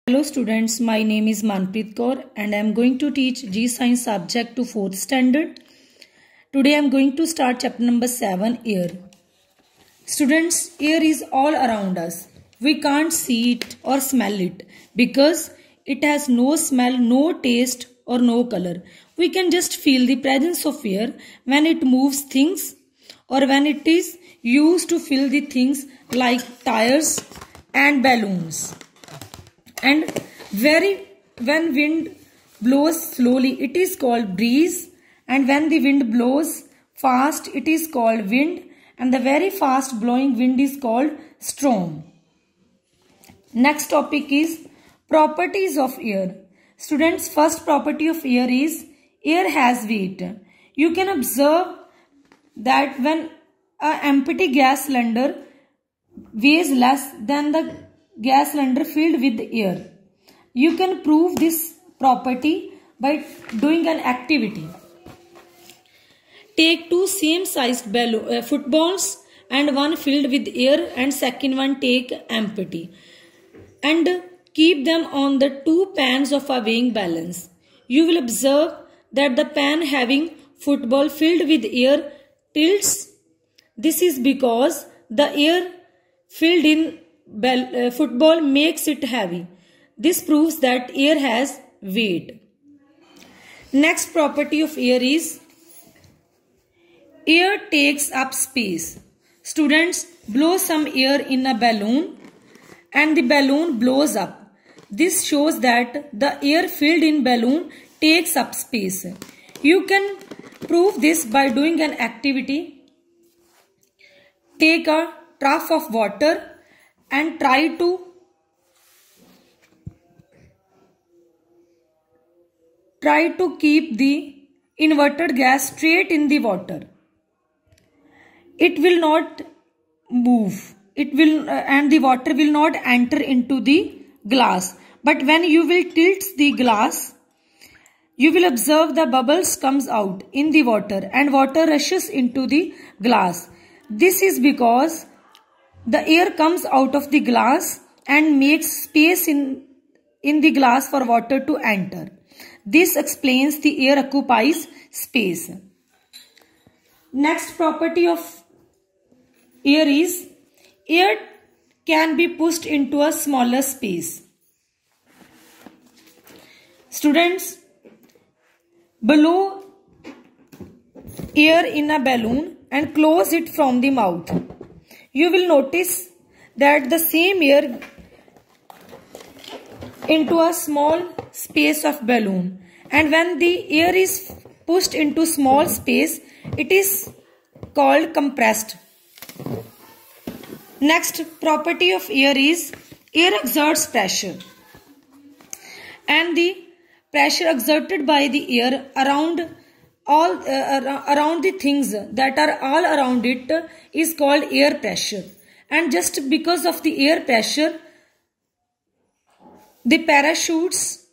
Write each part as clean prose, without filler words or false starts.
Hello students, my name is Manpreet Kaur and I am going to teach G Science subject to 4th standard. Today I am going to start chapter number 7, Air. Students, air is all around us. We can't see it or smell it because it has no smell, no taste or no color. We can just feel the presence of air when it moves things or when it is used to fill the things like tires and balloons. And when wind blows slowly, it is called breeze, and when the wind blows fast, it is called wind, and the very fast blowing wind is called storm. Next topic is properties of air. Students, first property of air is air has weight. You can observe that when an empty gas cylinder weighs less than the gas cylinder filled with air. You can prove this property by doing an activity. Take two same sized footballs and one filled with air and second one take empty and keep them on the two pans of a weighing balance. You will observe that the pan having football filled with air tilts. This is because the air filled in football makes it heavy. This proves that air has weight. Next property of air is air takes up space. Students, blow some air in a balloon and the balloon blows up. This shows that the air filled in balloon takes up space. You can prove this by doing an activity. Take a trough of water and try to keep the inverted gas straight in the water. It will not move. And the water will not enter into the glass. But when you will tilt the glass, you will observe the bubbles comes out in the water and water rushes into the glass. This is because the air comes out of the glass and makes space in the glass for water to enter. This explains the air occupies space. Next property of air is air can be pushed into a smaller space. Students, blow air in a balloon and close it from the mouth. You will notice that the same air into a small space of balloon, and when the air is pushed into small space, it is called compressed. Next property of air is air exerts pressure, and the pressure exerted by the air around the things that are all around it is called air pressure. And just because of the air pressure, the parachutes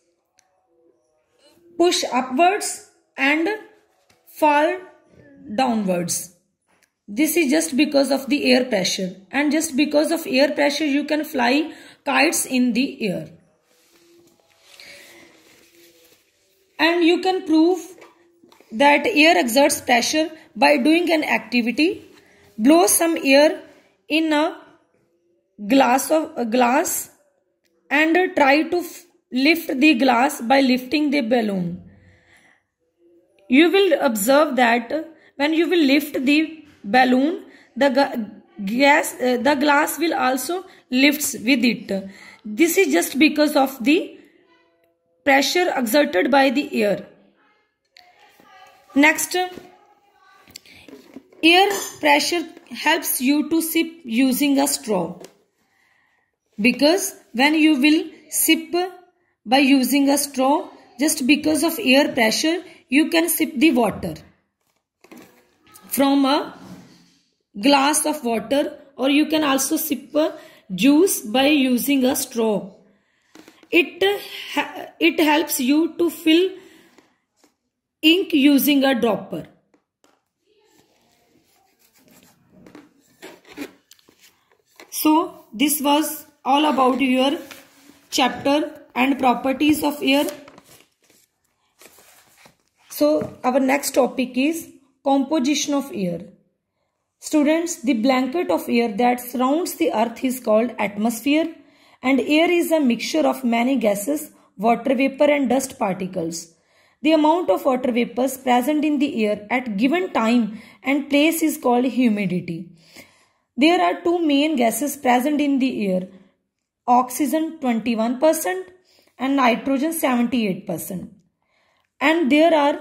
push upwards and fall downwards. This is just because of the air pressure, and just because of air pressure you can fly kites in the air. And you can prove that air exerts pressure by doing an activity. Blow some air in a glass and try to lift the glass by lifting the balloon. You will observe that when you will lift the balloon, the glass will also lifts with it. This is just because of the pressure exerted by the air. Next, air pressure helps you to sip using a straw, because when you will sip by using a straw, just because of air pressure, you can sip the water from a glass of water, or you can also sip juice by using a straw. It helps you to fill ink using a dropper. So this was all about your chapter and properties of air. So our next topic is composition of air. Students, the blanket of air that surrounds the earth is called atmosphere, and air is a mixture of many gases, water vapor and dust particles. The amount of water vapors present in the air at given time and place is called humidity. There are two main gases present in the air, oxygen 21% and nitrogen 78%. And there are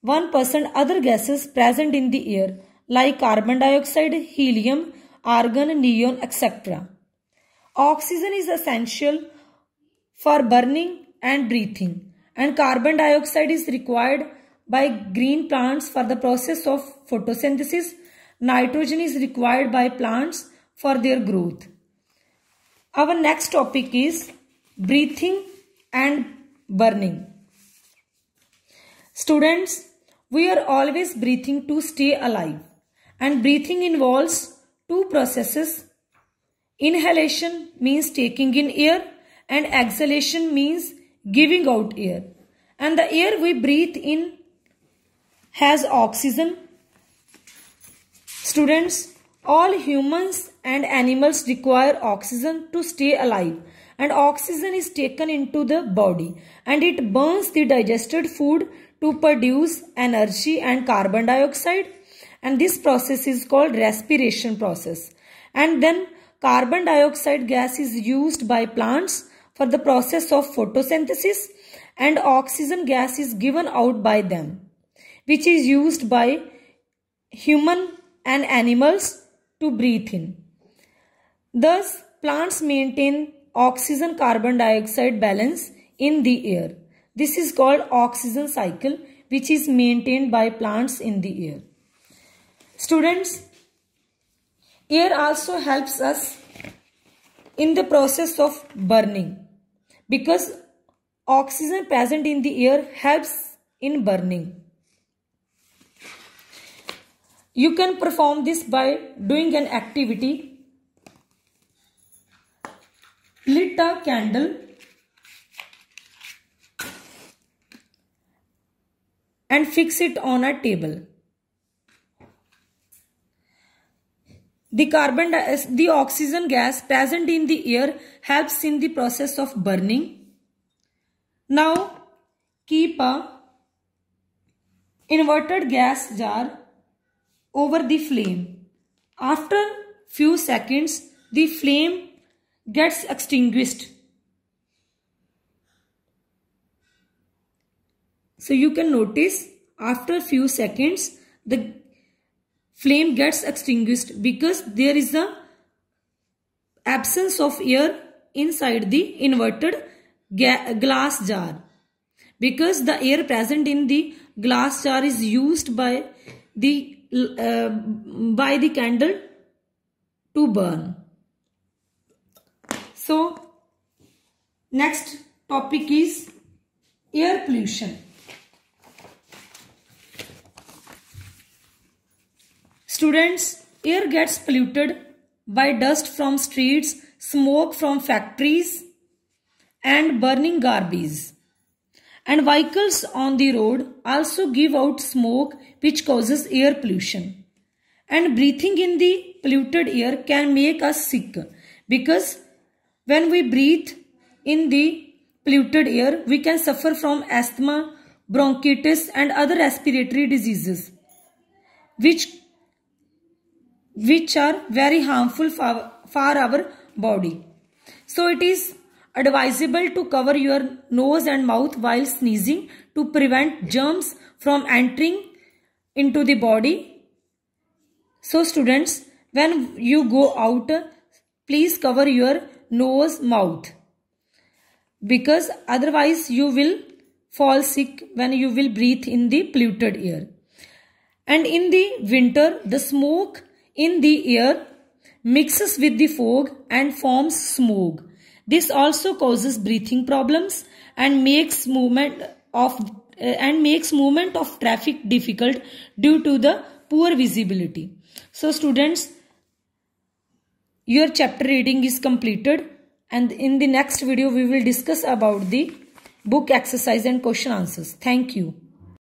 1% other gases present in the air like carbon dioxide, helium, argon, neon, etc. Oxygen is essential for burning and breathing, and carbon dioxide is required by green plants for the process of photosynthesis. Nitrogen is required by plants for their growth. Our next topic is breathing and burning. Students, we are always breathing to stay alive, and breathing involves two processes. Inhalation means taking in air and exhalation means giving out air. And the air we breathe in has oxygen. Students, all humans and animals require oxygen to stay alive, and oxygen is taken into the body and it burns the digested food to produce energy and carbon dioxide, and this process is called respiration process. And then carbon dioxide gas is used by plants for the process of photosynthesis, and oxygen gas is given out by them, which is used by human and animals to breathe in. Thus, plants maintain oxygen carbon dioxide balance in the air. This is called oxygen cycle, which is maintained by plants in the air. Students, air also helps us in the process of burning because oxygen present in the air helps in burning. You can perform this by doing an activity. Lit a candle and fix it on a table. The oxygen gas present in the air helps in the process of burning. Now, keep a inverted gas jar over the flame. After few seconds, the flame gets extinguished. So you can notice after few seconds the flame gets extinguished because there is a absence of air inside the inverted glass jar, because the air present in the glass jar is used by the candle to burn. So next topic is air pollution. Students, air gets polluted by dust from streets, smoke from factories and burning garbage. And vehicles on the road also give out smoke which causes air pollution. And breathing in the polluted air can make us sick, because when we breathe in the polluted air, we can suffer from asthma, bronchitis and other respiratory diseases which are very harmful for our body. So it is advisable to cover your nose and mouth while sneezing to prevent germs from entering into the body. So students, when you go out, please cover your nose, mouth, because otherwise you will fall sick when you will breathe in the polluted air. And in the winter, the smoke in the air mixes with the fog and forms smoke. This also causes breathing problems and makes movement of traffic difficult due to the poor visibility. So students, your chapter reading is completed and in the next video we will discuss about the book exercise and question answers. Thank you.